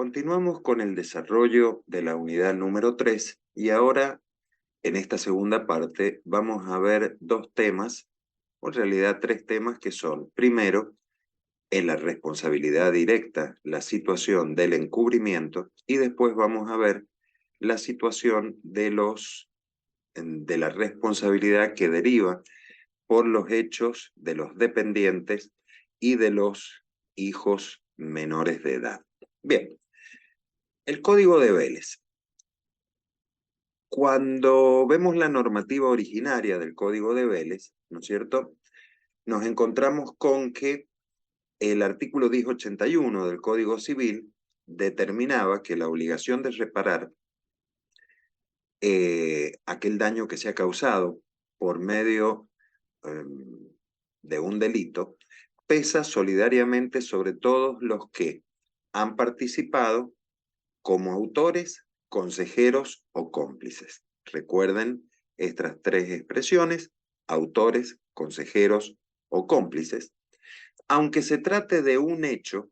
Continuamos con el desarrollo de la unidad número 3 y ahora en esta segunda parte vamos a ver dos temas, o en realidad tres temas que son, primero, en la responsabilidad directa, la situación del encubrimiento y después vamos a ver la situación de la responsabilidad que deriva por los hechos de los dependientes y de los hijos menores de edad. Bien, el Código de Vélez. Cuando vemos la normativa originaria del Código de Vélez, ¿no es cierto?, nos encontramos con que el artículo 1081 del Código Civil determinaba que la obligación de reparar aquel daño que se ha causado por medio de un delito pesa solidariamente sobre todos los que han participado como autores, consejeros o cómplices. Recuerden estas tres expresiones: autores, consejeros o cómplices, aunque se trate de un hecho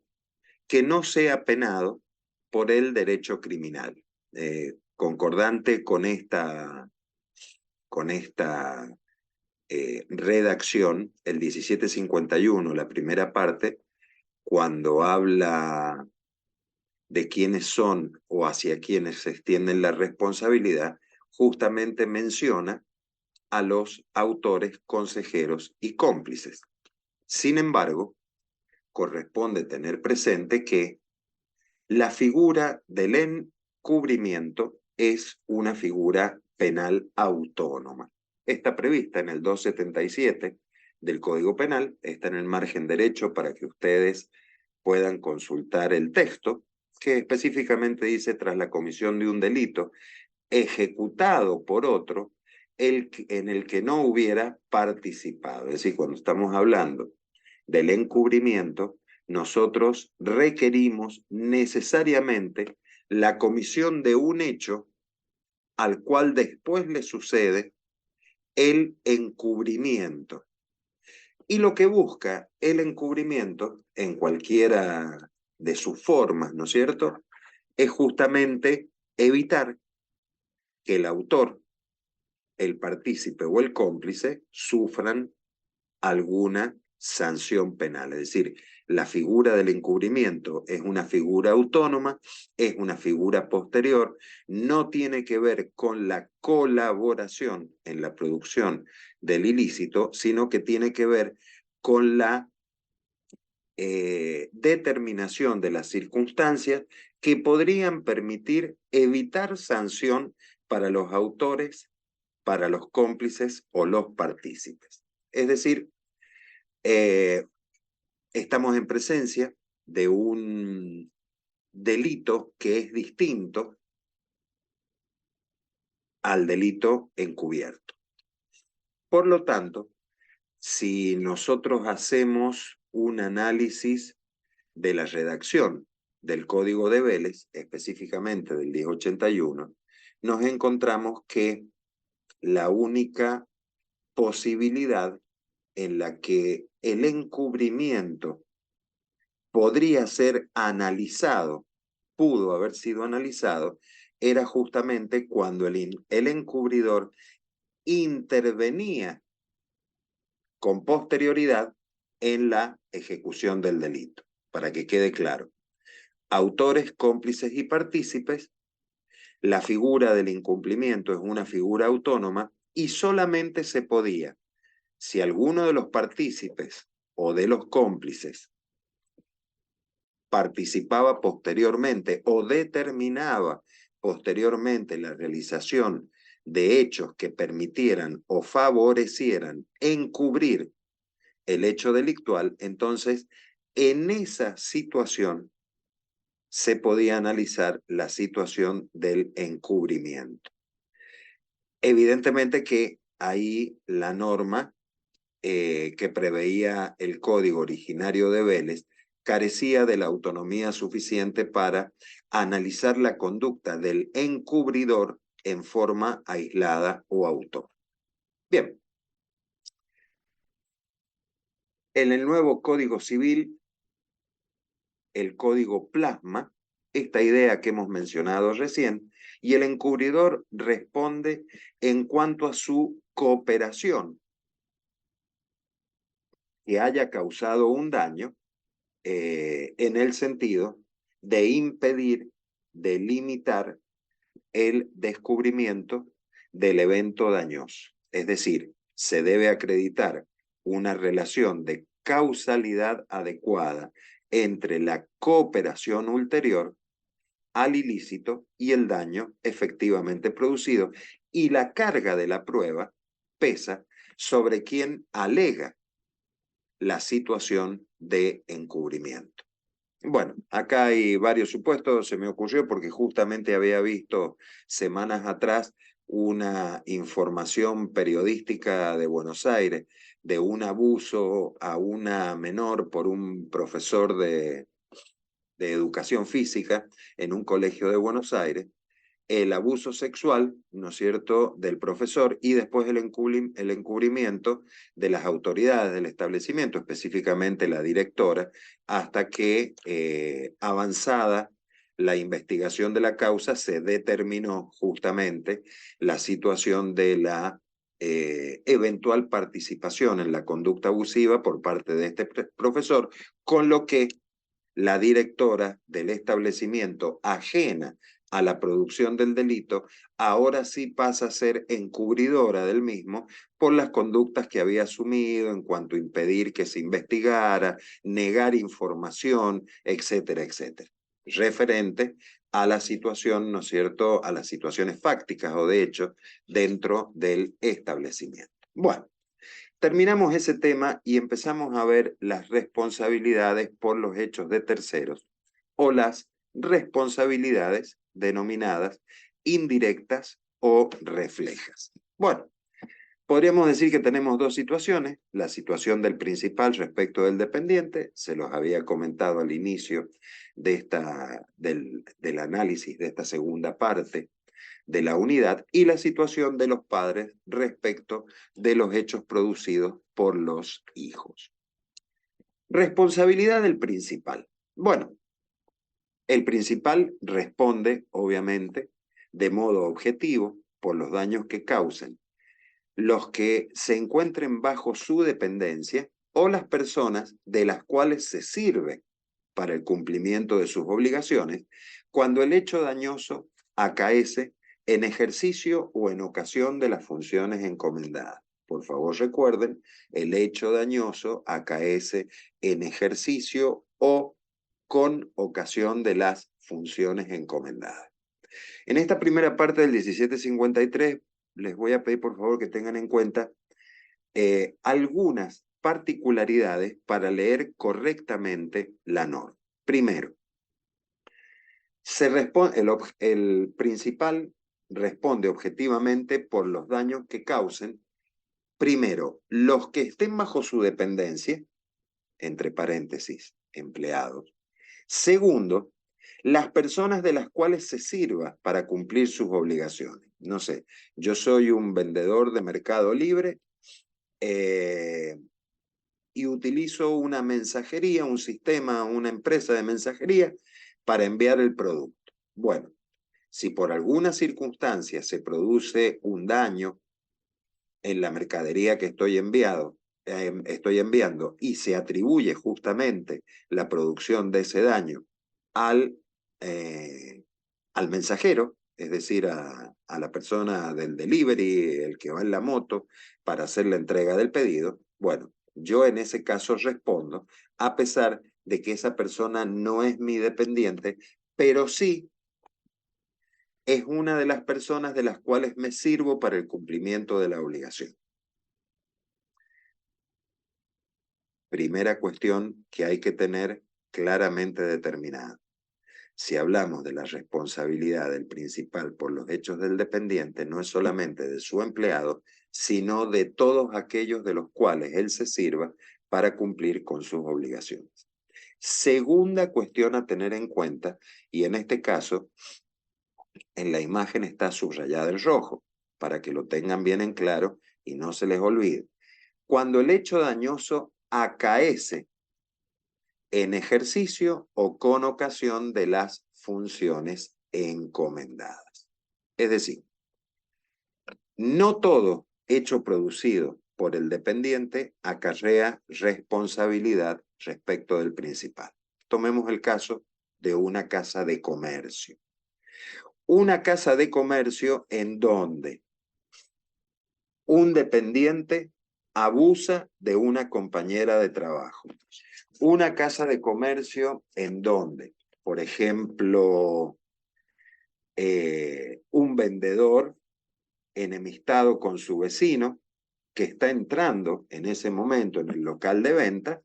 que no sea penado por el derecho criminal. Concordante con esta redacción, el 1751, la primera parte, cuando habla de quiénes son o hacia quiénes se extiende la responsabilidad, justamente menciona a los autores, consejeros y cómplices. Sin embargo, corresponde tener presente que la figura del encubrimiento es una figura penal autónoma. Está prevista en el 277 del Código Penal, está en el margen derecho para que ustedes puedan consultar el texto, que específicamente dice: tras la comisión de un delito ejecutado por otro, en el que no hubiera participado. Es decir, cuando estamos hablando del encubrimiento, nosotros requerimos necesariamente la comisión de un hecho al cual después le sucede el encubrimiento. Y lo que busca el encubrimiento, en cualquiera de sus formas, ¿no es cierto?, es justamente evitar que el autor, el partícipe o el cómplice sufran alguna sanción penal. Es decir, la figura del encubrimiento es una figura autónoma, es una figura posterior, no tiene que ver con la colaboración en la producción del ilícito, sino que tiene que ver con la determinación de las circunstancias que podrían permitir evitar sanción para los autores, para los cómplices o los partícipes. Es decir, estamos en presencia de un delito que es distinto al delito encubierto. Por lo tanto, si nosotros hacemos un análisis de la redacción del Código de Vélez, específicamente del 1081, nos encontramos que la única posibilidad en la que el encubrimiento podría ser analizado, pudo haber sido analizado, era justamente cuando el encubridor intervenía con posterioridad en la ejecución del delito. Para que quede claro, autores, cómplices y partícipes, la figura del incumplimiento es una figura autónoma y solamente se podía, si alguno de los partícipes o de los cómplices participaba posteriormente o determinaba posteriormente la realización de hechos que permitieran o favorecieran encubrir el hecho delictual, entonces en esa situación se podía analizar la situación del encubrimiento. Evidentemente que ahí la norma que preveía el código originario de Vélez carecía de la autonomía suficiente para analizar la conducta del encubridor en forma aislada o autónoma. Bien, en el nuevo Código Civil, el Código plasma esta idea que hemos mencionado recién, y el encubridor responde en cuanto a su cooperación, que haya causado un daño en el sentido de impedir, de limitar el descubrimiento del evento dañoso. Es decir, se debe acreditar una relación de causalidad adecuada entre la cooperación ulterior al ilícito y el daño efectivamente producido, y la carga de la prueba pesa sobre quien alega la situación de encubrimiento. Bueno, acá hay varios supuestos, se me ocurrió porque justamente había visto semanas atrás una información periodística de Buenos Aires de un abuso a una menor por un profesor de educación física en un colegio de Buenos Aires, el abuso sexual, ¿no es cierto?, del profesor, y después el encubrimiento de las autoridades del establecimiento, específicamente la directora, hasta que avanzada la investigación de la causa se determinó justamente la situación de la eventual participación en la conducta abusiva por parte de este profesor, con lo que la directora del establecimiento ajena a la producción del delito, ahora sí pasa a ser encubridora del mismo por las conductas que había asumido en cuanto a impedir que se investigara, negar información, etcétera, etcétera. Referente a la situación, ¿no es cierto?, a las situaciones fácticas o de hecho dentro del establecimiento. Bueno, terminamos ese tema y empezamos a ver las responsabilidades por los hechos de terceros o las responsabilidades denominadas indirectas o reflejas. Bueno, podríamos decir que tenemos dos situaciones, la situación del principal respecto del dependiente, se los había comentado al inicio de del análisis de esta segunda parte de la unidad, y la situación de los padres respecto de los hechos producidos por los hijos. Responsabilidad del principal. Bueno, el principal responde, obviamente, de modo objetivo por los daños que causen los que se encuentren bajo su dependencia o las personas de las cuales se sirve para el cumplimiento de sus obligaciones, cuando el hecho dañoso acaece en ejercicio o en ocasión de las funciones encomendadas. Por favor, recuerden, el hecho dañoso acaece en ejercicio o con ocasión de las funciones encomendadas. En esta primera parte del 1753, les voy a pedir por favor que tengan en cuenta algunas particularidades para leer correctamente la norma. Primero, el principal responde objetivamente por los daños que causen, primero, los que estén bajo su dependencia, entre paréntesis, empleados. Segundo, las personas de las cuales se sirva para cumplir sus obligaciones. No sé, yo soy un vendedor de Mercado Libre y utilizo una mensajería, un sistema, una empresa de mensajería para enviar el producto. Bueno, si por alguna circunstancia se produce un daño en la mercadería que estoy enviando y se atribuye justamente la producción de ese daño al, al mensajero, es decir, a la persona del delivery, el que va en la moto, para hacer la entrega del pedido, bueno, yo en ese caso respondo, a pesar de que esa persona no es mi dependiente, pero sí es una de las personas de las cuales me sirvo para el cumplimiento de la obligación. Primera cuestión que hay que tener claramente determinada. Si hablamos de la responsabilidad del principal por los hechos del dependiente, no es solamente de su empleado, sino de todos aquellos de los cuales él se sirva para cumplir con sus obligaciones. Segunda cuestión a tener en cuenta, y en este caso, en la imagen está subrayada en rojo, para que lo tengan bien en claro y no se les olvide. Cuando el hecho dañoso acaece en ejercicio o con ocasión de las funciones encomendadas. Es decir, no todo hecho producido por el dependiente acarrea responsabilidad respecto del principal. Tomemos el caso de una casa de comercio. Una casa de comercio en donde un dependiente abusa de una compañera de trabajo. Una casa de comercio en donde, por ejemplo, un vendedor enemistado con su vecino que está entrando en ese momento en el local de venta,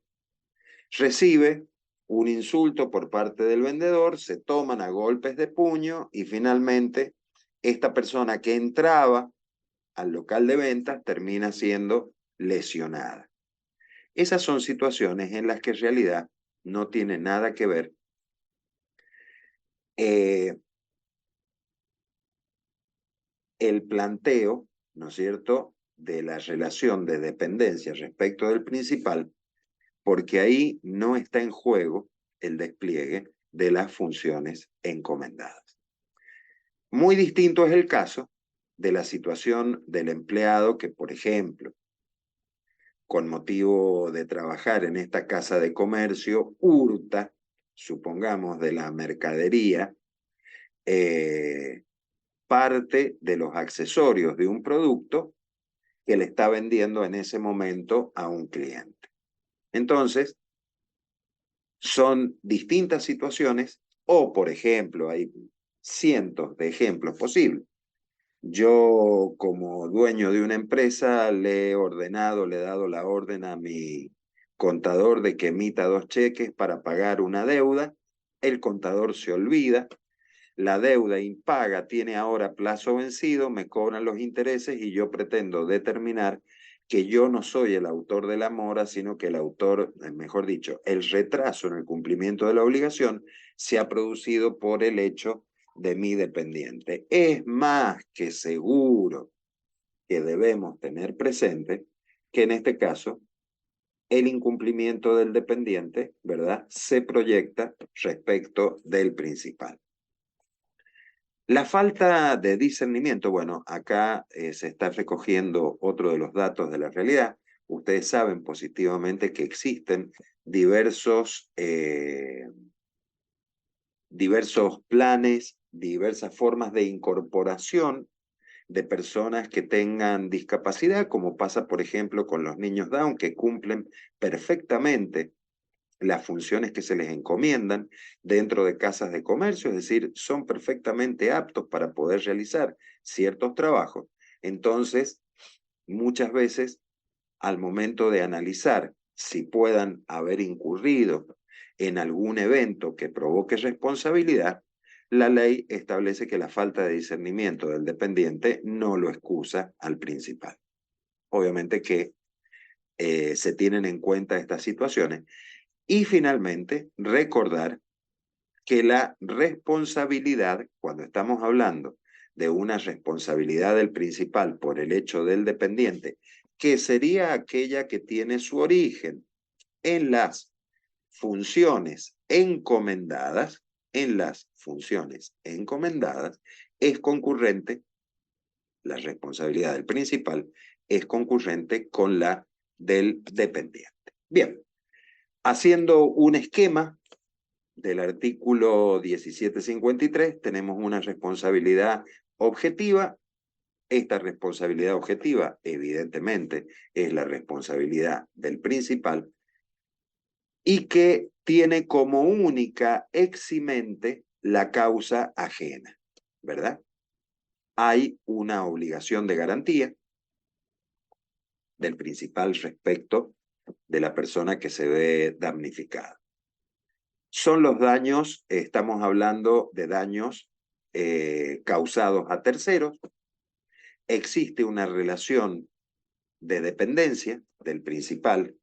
recibe un insulto por parte del vendedor, se toman a golpes de puño y finalmente esta persona que entraba al local de ventas termina siendo lesionada. Esas son situaciones en las que en realidad no tiene nada que ver el planteo, ¿no es cierto?, de la relación de dependencia respecto del principal, porque ahí no está en juego el despliegue de las funciones encomendadas. Muy distinto es el caso de la situación del empleado que, por ejemplo, con motivo de trabajar en esta casa de comercio, hurta, supongamos, de la mercadería, parte de los accesorios de un producto que le está vendiendo en ese momento a un cliente. Entonces, son distintas situaciones o, por ejemplo, hay cientos de ejemplos posibles. Yo, como dueño de una empresa, le he ordenado, le he dado la orden a mi contador de que emita 2 cheques para pagar una deuda. El contador se olvida, la deuda impaga tiene ahora plazo vencido, me cobran los intereses y yo pretendo determinar que yo no soy el autor de la mora, sino que el autor, mejor dicho, el retraso en el cumplimiento de la obligación se ha producido por el hecho de mi dependiente. Es más que seguro que debemos tener presente que en este caso el incumplimiento del dependiente, ¿verdad?, se proyecta respecto del principal. La falta de discernimiento, bueno, acá se está recogiendo otro de los datos de la realidad. Ustedes saben positivamente que existen diversos planes, diversas formas de incorporación de personas que tengan discapacidad, como pasa, por ejemplo, con los niños Down, que cumplen perfectamente las funciones que se les encomiendan dentro de casas de comercio, es decir, son perfectamente aptos para poder realizar ciertos trabajos. Entonces, muchas veces, al momento de analizar si puedan haber incurrido en algún evento que provoque responsabilidad, la ley establece que la falta de discernimiento del dependiente no lo excusa al principal. Obviamente que se tienen en cuenta estas situaciones. Y finalmente, recordar que la responsabilidad, cuando estamos hablando de una responsabilidad del principal por el hecho del dependiente, que sería aquella que tiene su origen en las funciones encomendadas, es concurrente, la responsabilidad del principal es concurrente con la del dependiente. Bien, haciendo un esquema del artículo 1753, tenemos una responsabilidad objetiva. Esta responsabilidad objetiva, evidentemente, es la responsabilidad del principal y que tiene como única eximente la causa ajena, ¿verdad? Hay una obligación de garantía del principal respecto de la persona que se ve damnificada. Son los daños, estamos hablando de daños causados a terceros. Existe una relación de dependencia del principal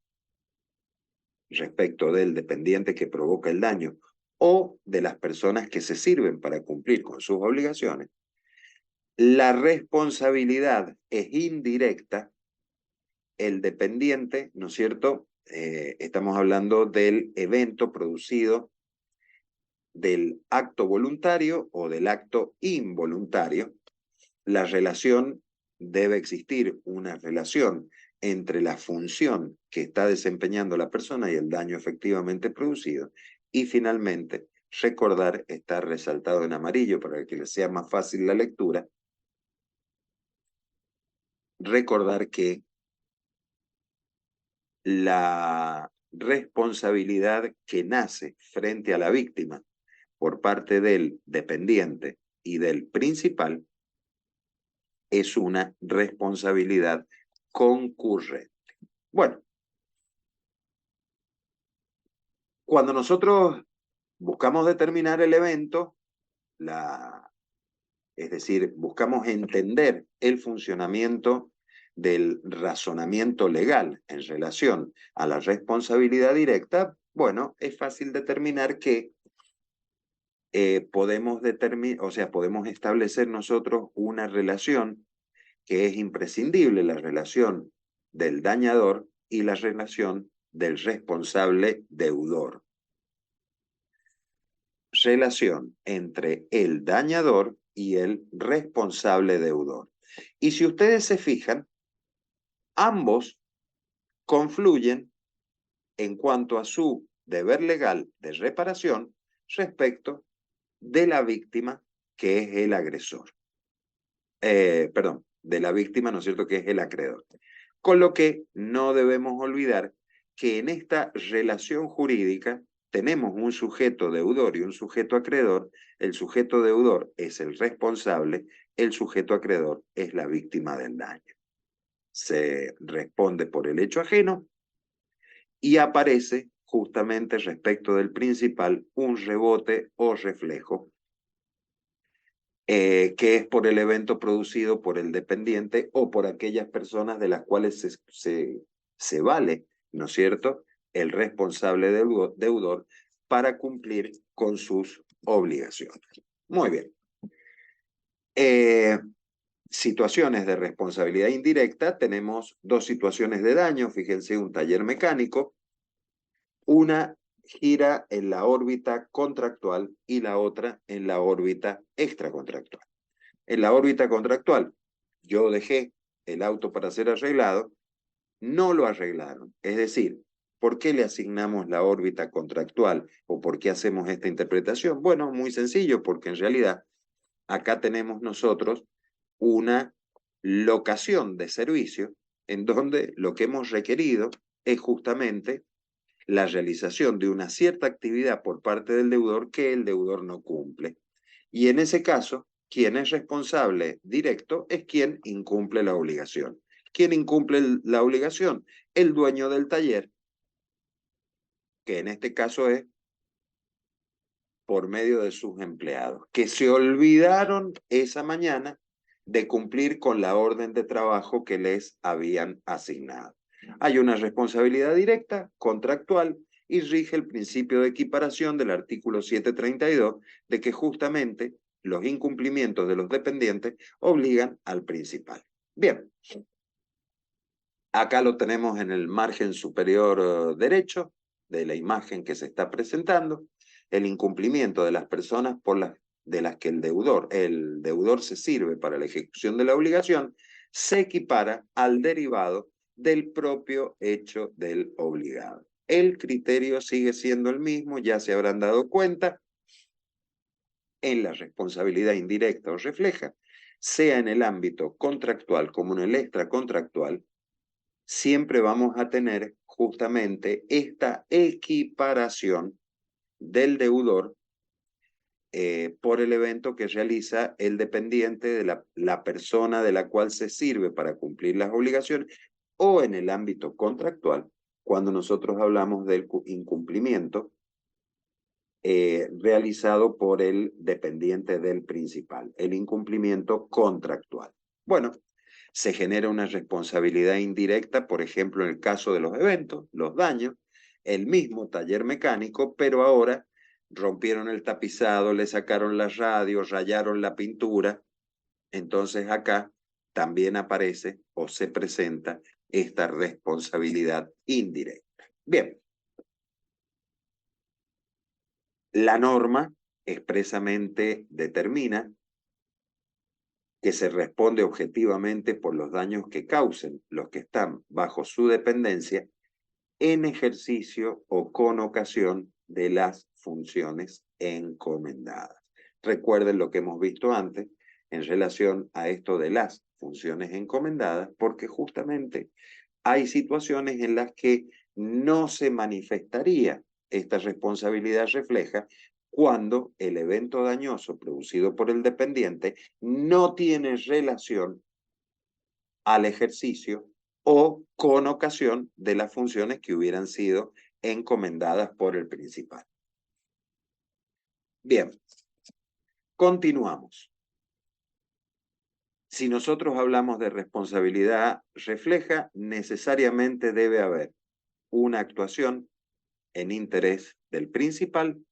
respecto del dependiente que provoca el daño o de las personas que se sirven para cumplir con sus obligaciones. La responsabilidad es indirecta. El dependiente, ¿no es cierto? Estamos hablando del evento producido del acto voluntario o del acto involuntario, la relación debe existir una relación entre la función que está desempeñando la persona y el daño efectivamente producido. Y finalmente, recordar, está resaltado en amarillo para que les sea más fácil la lectura, recordar que la responsabilidad que nace frente a la víctima por parte del dependiente y del principal es una responsabilidad concurrente. Bueno, cuando nosotros buscamos determinar el evento, es decir, buscamos entender el funcionamiento del razonamiento legal en relación a la responsabilidad directa, bueno, es fácil determinar que podemos establecer nosotros una relación que es imprescindible, la relación del dañador y la relación del responsable deudor. Relación entre el dañador y el responsable deudor. Y si ustedes se fijan, ambos confluyen en cuanto a su deber legal de reparación respecto de la víctima, que es el agresor. Perdón, de la víctima, ¿no es cierto?, que es el acreedor. Con lo que no debemos olvidar que en esta relación jurídica tenemos un sujeto deudor y un sujeto acreedor. El sujeto deudor es el responsable, el sujeto acreedor es la víctima del daño. Se responde por el hecho ajeno y aparece justamente respecto del principal un rebote o reflejo, que es por el evento producido por el dependiente o por aquellas personas de las cuales se vale, ¿no es cierto?, el responsable deudor para cumplir con sus obligaciones. Muy bien. Situaciones de responsabilidad indirecta, tenemos dos situaciones de daño, fíjense, un taller mecánico, una gira en la órbita contractual y la otra en la órbita extracontractual. En la órbita contractual, yo dejé el auto para ser arreglado, no lo arreglaron. Es decir, ¿por qué le asignamos la órbita contractual o por qué hacemos esta interpretación? Bueno, muy sencillo, porque en realidad acá tenemos nosotros una locación de servicio en donde lo que hemos requerido es justamente la realización de una cierta actividad por parte del deudor que el deudor no cumple. Y en ese caso, quien es responsable directo es quien incumple la obligación. ¿Quién incumple la obligación? El dueño del taller, que en este caso es por medio de sus empleados, que se olvidaron esa mañana de cumplir con la orden de trabajo que les habían asignado. Hay una responsabilidad directa, contractual, y rige el principio de equiparación del artículo 732, de que justamente los incumplimientos de los dependientes obligan al principal. Bien, acá lo tenemos en el margen superior derecho de la imagen que se está presentando. El incumplimiento de las personas de las que el deudor se sirve para la ejecución de la obligación se equipara al derivado del propio hecho del obligado. El criterio sigue siendo el mismo, ya se habrán dado cuenta, en la responsabilidad indirecta o refleja, sea en el ámbito contractual como en el extracontractual, siempre vamos a tener justamente esta equiparación del deudor por el evento que realiza el dependiente de la persona de la cual se sirve para cumplir las obligaciones, o en el ámbito contractual, cuando nosotros hablamos del incumplimiento realizado por el dependiente del principal, el incumplimiento contractual. Bueno, se genera una responsabilidad indirecta, por ejemplo, en el caso de los eventos, los daños, el mismo taller mecánico, pero ahora rompieron el tapizado, le sacaron las radios, rayaron la pintura. Entonces acá también aparece o se presenta esta responsabilidad indirecta. Bien. La norma expresamente determina que se responde objetivamente por los daños que causen los que están bajo su dependencia en ejercicio o con ocasión de las funciones encomendadas. Recuerden lo que hemos visto antes en relación a esto de las funciones encomendadas, porque justamente hay situaciones en las que no se manifestaría esta responsabilidad refleja cuando el evento dañoso producido por el dependiente no tiene relación al ejercicio o con ocasión de las funciones que hubieran sido encomendadas por el principal. Bien, continuamos. Si nosotros hablamos de responsabilidad refleja, necesariamente debe haber una actuación en interés del principal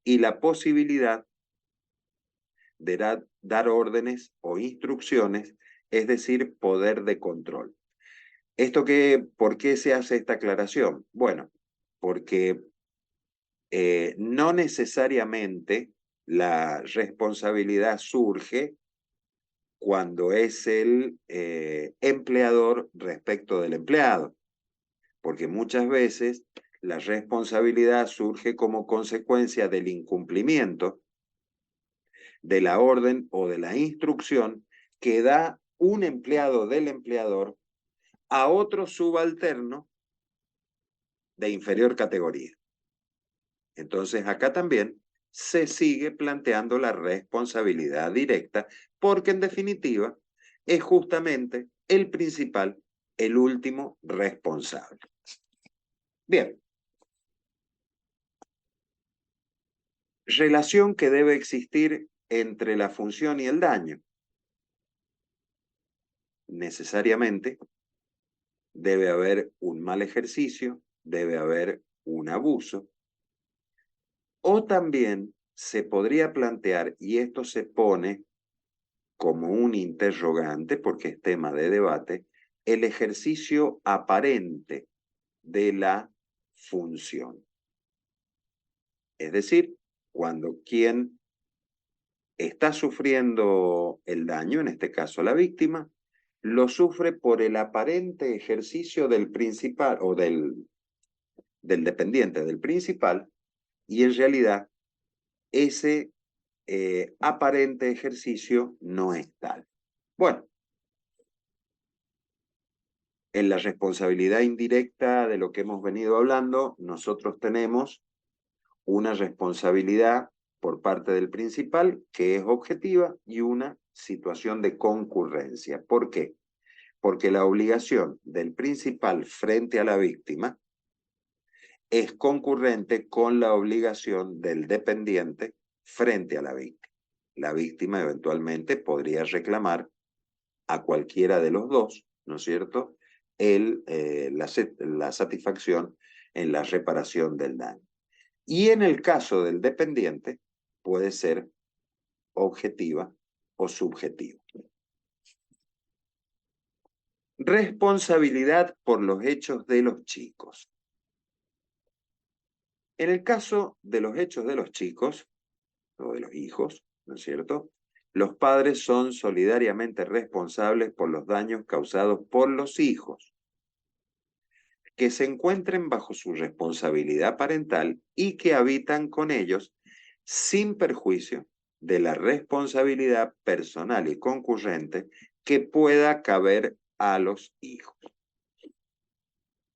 y la posibilidad de dar órdenes o instrucciones, es decir, poder de control. ¿Por qué se hace esta aclaración? Bueno, porque no necesariamente la responsabilidad surge cuando es el empleador respecto del empleado, porque muchas veces la responsabilidad surge como consecuencia del incumplimiento de la orden o de la instrucción que da un empleado del empleador a otro subalterno de inferior categoría. Entonces acá también se sigue planteando la responsabilidad directa porque en definitiva es justamente el principal, el último responsable. Bien. Relación que debe existir entre la función y el daño. Necesariamente debe haber un mal ejercicio, debe haber un abuso, o también se podría plantear, y esto se pone como un interrogante porque es tema de debate, el ejercicio aparente de la función. Es decir, cuando quien está sufriendo el daño, en este caso la víctima, lo sufre por el aparente ejercicio del principal o del dependiente del principal, y en realidad ese aparente ejercicio no es tal. Bueno, en la responsabilidad indirecta de lo que hemos venido hablando, nosotros tenemos una responsabilidad por parte del principal que es objetiva y una situación de concurrencia. ¿Por qué? Porque la obligación del principal frente a la víctima es concurrente con la obligación del dependiente frente a la víctima. La víctima eventualmente podría reclamar a cualquiera de los dos, ¿no es cierto?, la satisfacción en la reparación del daño. Y en el caso del dependiente, puede ser objetiva o subjetiva. Responsabilidad por los hechos de los chicos. En el caso de los hechos de los chicos, o de los hijos, ¿no es cierto?, los padres son solidariamente responsables por los daños causados por los hijos, que se encuentren bajo su responsabilidad parental y que habitan con ellos sin perjuicio de la responsabilidad personal y concurrente que pueda caber a los hijos.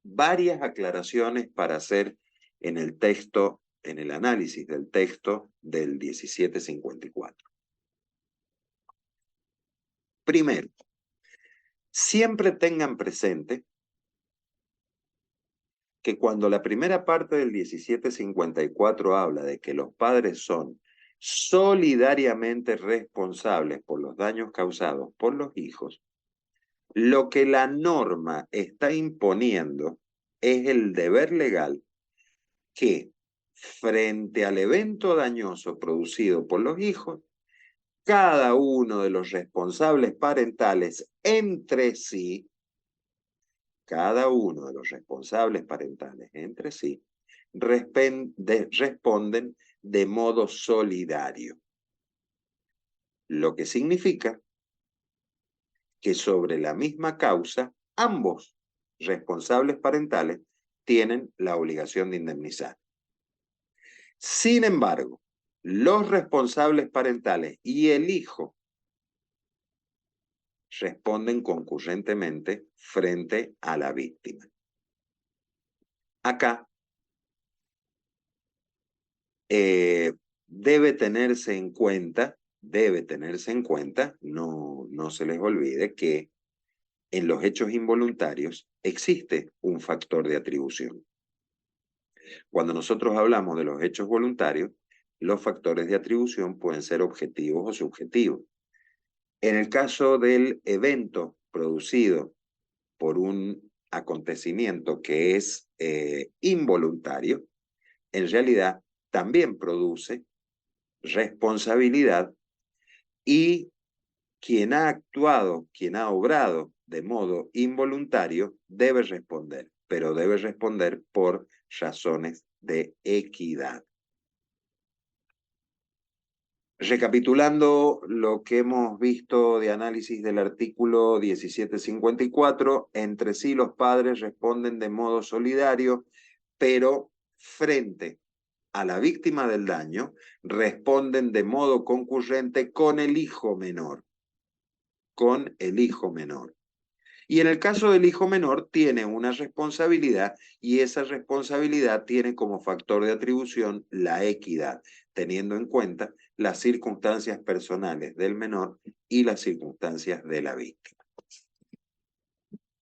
Varias aclaraciones para hacer en el texto, en el análisis del texto del 1754. Primero, siempre tengan presente que cuando la primera parte del 1754 habla de que los padres son solidariamente responsables por los daños causados por los hijos, lo que la norma está imponiendo es el deber legal que, frente al evento dañoso producido por los hijos, cada uno de los responsables parentales entre sí, cada uno de los responsables parentales entre sí, responden de modo solidario. Lo que significa que sobre la misma causa, ambos responsables parentales tienen la obligación de indemnizar. Sin embargo, los responsables parentales y el hijo responden concurrentemente frente a la víctima. Acá debe tenerse en cuenta, no se les olvide que en los hechos involuntarios existe un factor de atribución. Cuando nosotros hablamos de los hechos voluntarios, los factores de atribución pueden ser objetivos o subjetivos. En el caso del evento producido por un acontecimiento que es involuntario, en realidad también produce responsabilidad y quien ha actuado, quien ha obrado de modo involuntario debe responder, pero debe responder por razones de equidad. Recapitulando lo que hemos visto de análisis del artículo 1754, entre sí los padres responden de modo solidario, pero frente a la víctima del daño responden de modo concurrente con el hijo menor. Con el hijo menor. Y en el caso del hijo menor tiene una responsabilidad y esa responsabilidad tiene como factor de atribución la equidad, teniendo en cuenta las circunstancias personales del menor y las circunstancias de la víctima.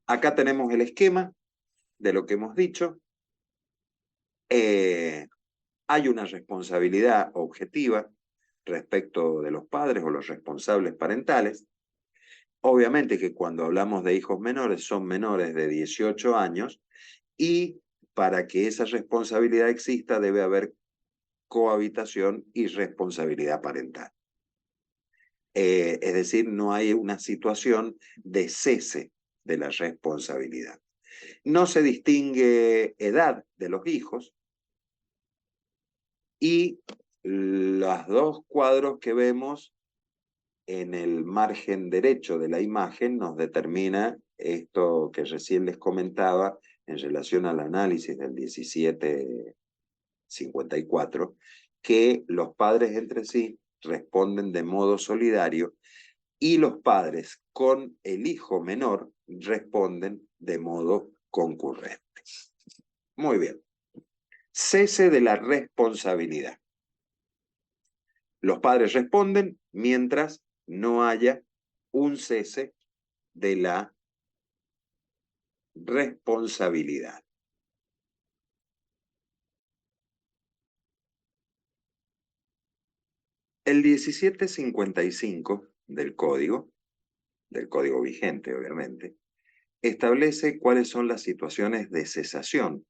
Acá tenemos el esquema de lo que hemos dicho. Hay una responsabilidad objetiva respecto de los padres o los responsables parentales. Obviamente que cuando hablamos de hijos menores son menores de 18 años y para que esa responsabilidad exista debe haber cohabitación y responsabilidad parental. Es decir, no hay una situación de cese de la responsabilidad. No se distingue edad de los hijos y los dos cuadros que vemos en el margen derecho de la imagen nos determina esto que recién les comentaba en relación al análisis del 1754, que los padres entre sí responden de modo solidario y los padres con el hijo menor responden de modo concurrente. Muy bien. Cese de la responsabilidad. Los padres responden mientras no haya un cese de la responsabilidad. El 1755 del código vigente obviamente, establece cuáles son las situaciones de cesación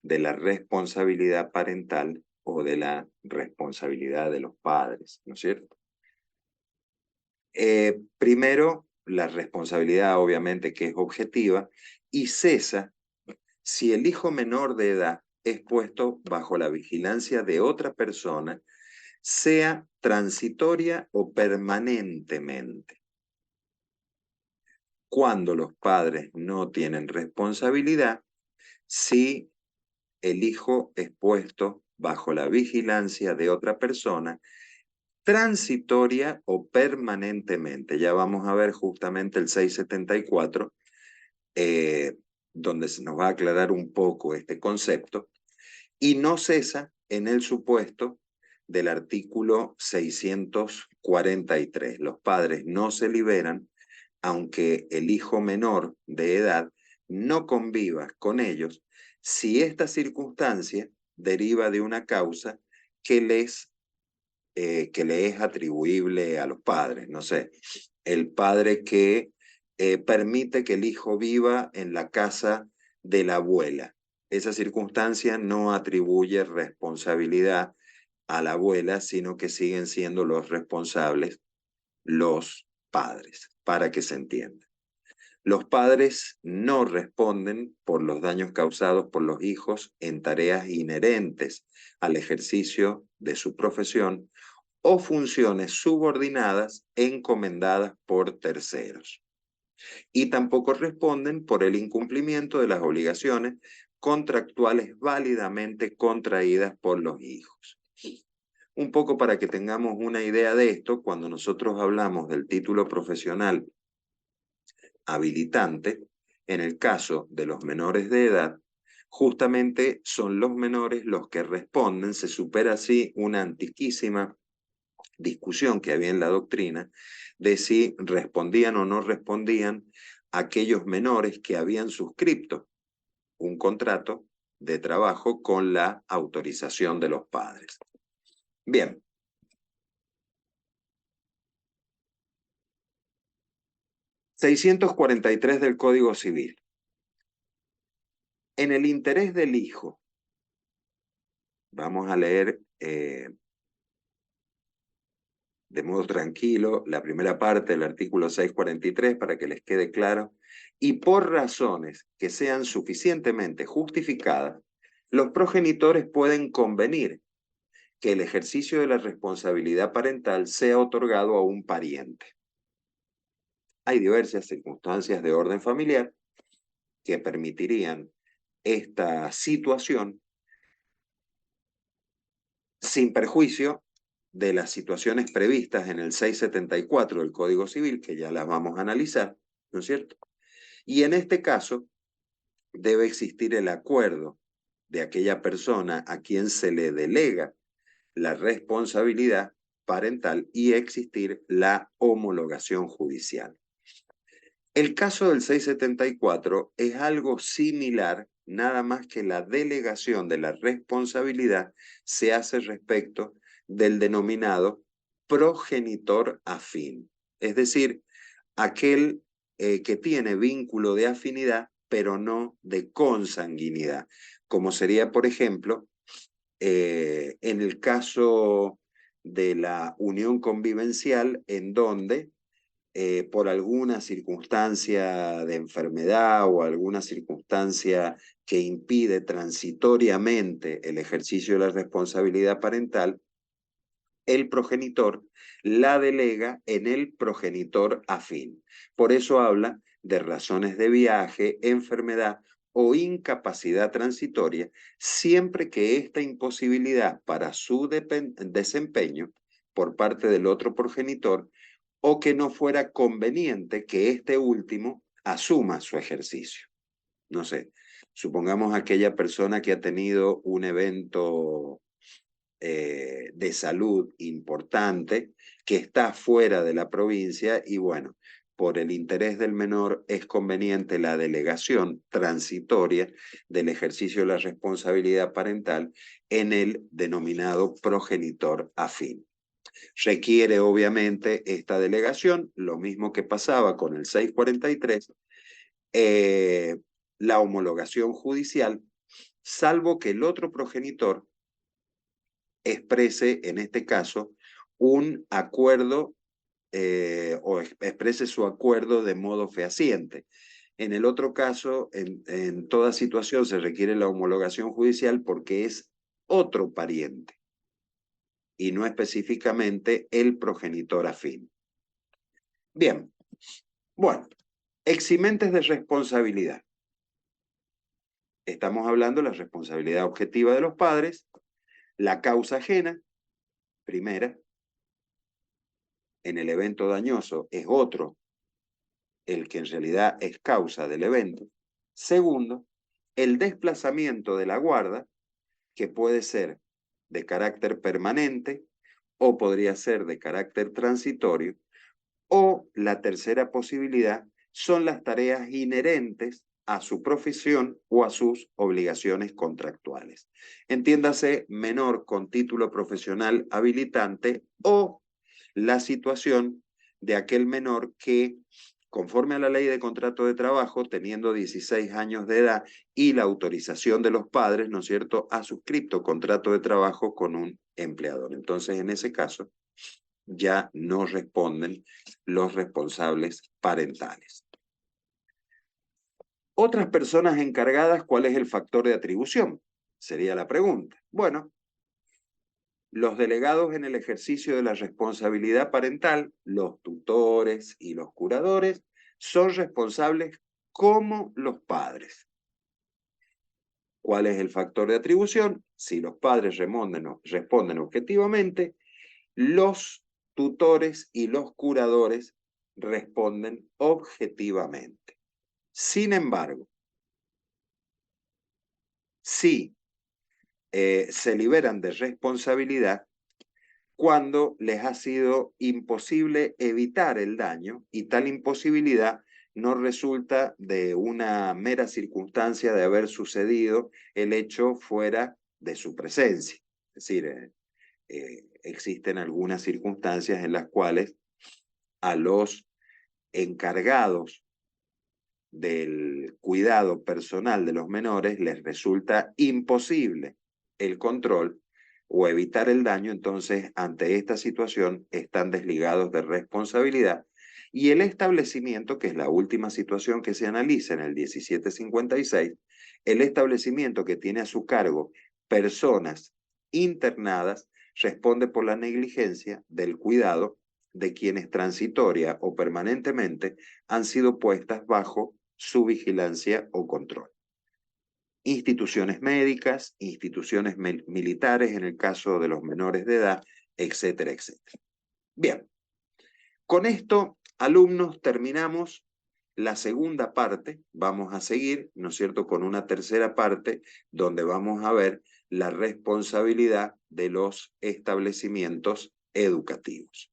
de la responsabilidad parental o de la responsabilidad de los padres, ¿no es cierto? Primero, la responsabilidad obviamente que es objetiva y cesa si el hijo menor de edad es puesto bajo la vigilancia de otra persona, sea transitoria o permanentemente. Cuando los padres no tienen responsabilidad, si el hijo es puesto bajo la vigilancia de otra persona, transitoria o permanentemente. Ya vamos a ver justamente el 674, donde se nos va a aclarar un poco este concepto, y no cesa en el supuesto del artículo 643. Los padres no se liberan aunque el hijo menor de edad no conviva con ellos, si esta circunstancia deriva de una causa que le es atribuible a los padres. No sé, el padre que permite que el hijo viva en la casa de la abuela. Esa circunstancia no atribuye responsabilidad a la abuela, sino que siguen siendo los responsables los padres, para que se entienda. Los padres no responden por los daños causados por los hijos en tareas inherentes al ejercicio de su profesión o funciones subordinadas encomendadas por terceros. Y tampoco responden por el incumplimiento de las obligaciones contractuales válidamente contraídas por los hijos. Un poco para que tengamos una idea de esto, cuando nosotros hablamos del título profesional habilitante, en el caso de los menores de edad, justamente son los menores los que responden. Se supera así una antiquísima discusión que había en la doctrina de si respondían o no respondían aquellos menores que habían suscrito un contrato de trabajo con la autorización de los padres. Bien. ...643 del Código Civil. En el interés del hijo, vamos a leer de modo tranquilo la primera parte del artículo 643 para que les quede claro, y por razones que sean suficientemente justificadas, los progenitores pueden convenir que el ejercicio de la responsabilidad parental sea otorgado a un pariente. Hay diversas circunstancias de orden familiar que permitirían esta situación sin perjuicio de las situaciones previstas en el 674 del Código Civil, que ya las vamos a analizar, ¿no es cierto? Y en este caso debe existir el acuerdo de aquella persona a quien se le delega la responsabilidad parental y existir la homologación judicial. El caso del 674 es algo similar, nada más que la delegación de la responsabilidad se hace respecto del denominado progenitor afín, es decir, aquel que tiene vínculo de afinidad, pero no de consanguinidad, como sería, por ejemplo, en el caso de la unión convivencial, en donde por alguna circunstancia de enfermedad o alguna circunstancia que impide transitoriamente el ejercicio de la responsabilidad parental, el progenitor la delega en el progenitor afín. Por eso habla de razones de viaje, enfermedad o incapacidad transitoria, siempre que esta imposibilidad para su desempeño por parte del otro progenitor o que no fuera conveniente que este último asuma su ejercicio. No sé, supongamos aquella persona que ha tenido un evento de salud importante, que está fuera de la provincia y bueno, por el interés del menor es conveniente la delegación transitoria del ejercicio de la responsabilidad parental en el denominado progenitor afín. Requiere obviamente esta delegación, lo mismo que pasaba con el 643, la homologación judicial, salvo que el otro progenitor exprese, en este caso, un acuerdo o exprese su acuerdo de modo fehaciente. En el otro caso, en toda situación se requiere la homologación judicial porque es otro pariente y no específicamente el progenitor afín. Bien, bueno, eximentes de responsabilidad. Estamos hablando de la responsabilidad objetiva de los padres, la causa ajena, primera, en el evento dañoso es otro el que en realidad es causa del evento. Segundo, el desplazamiento de la guarda, que puede ser de carácter permanente o podría ser de carácter transitorio. O la tercera posibilidad son las tareas inherentes a su profesión o a sus obligaciones contractuales. Entiéndase, menor con título profesional habilitante o la situación de aquel menor que, conforme a la ley de contrato de trabajo, teniendo 16 años de edad y la autorización de los padres, ¿no es cierto?, ha suscrito contrato de trabajo con un empleador. Entonces, en ese caso, ya no responden los responsables parentales. Otras personas encargadas, ¿cuál es el factor de atribución? Sería la pregunta. Bueno, los delegados en el ejercicio de la responsabilidad parental, los tutores y los curadores, son responsables como los padres. ¿Cuál es el factor de atribución? Si los padres responden objetivamente, los tutores y los curadores responden objetivamente. Sin embargo, si se liberan de responsabilidad cuando les ha sido imposible evitar el daño y tal imposibilidad no resulta de una mera circunstancia de haber sucedido el hecho fuera de su presencia. Es decir, existen algunas circunstancias en las cuales a los encargados del cuidado personal de los menores les resulta imposible el control o evitar el daño, entonces ante esta situación están desligados de responsabilidad y el establecimiento, que es la última situación que se analiza en el 1756, el establecimiento que tiene a su cargo personas internadas responde por la negligencia del cuidado de quienes transitoria o permanentemente han sido puestas bajo su vigilancia o control. Instituciones médicas, instituciones militares en el caso de los menores de edad, etcétera, etcétera. Bien, con esto, alumnos, terminamos la segunda parte. Vamos a seguir, ¿no es cierto?, con una tercera parte donde vamos a ver la responsabilidad de los establecimientos educativos.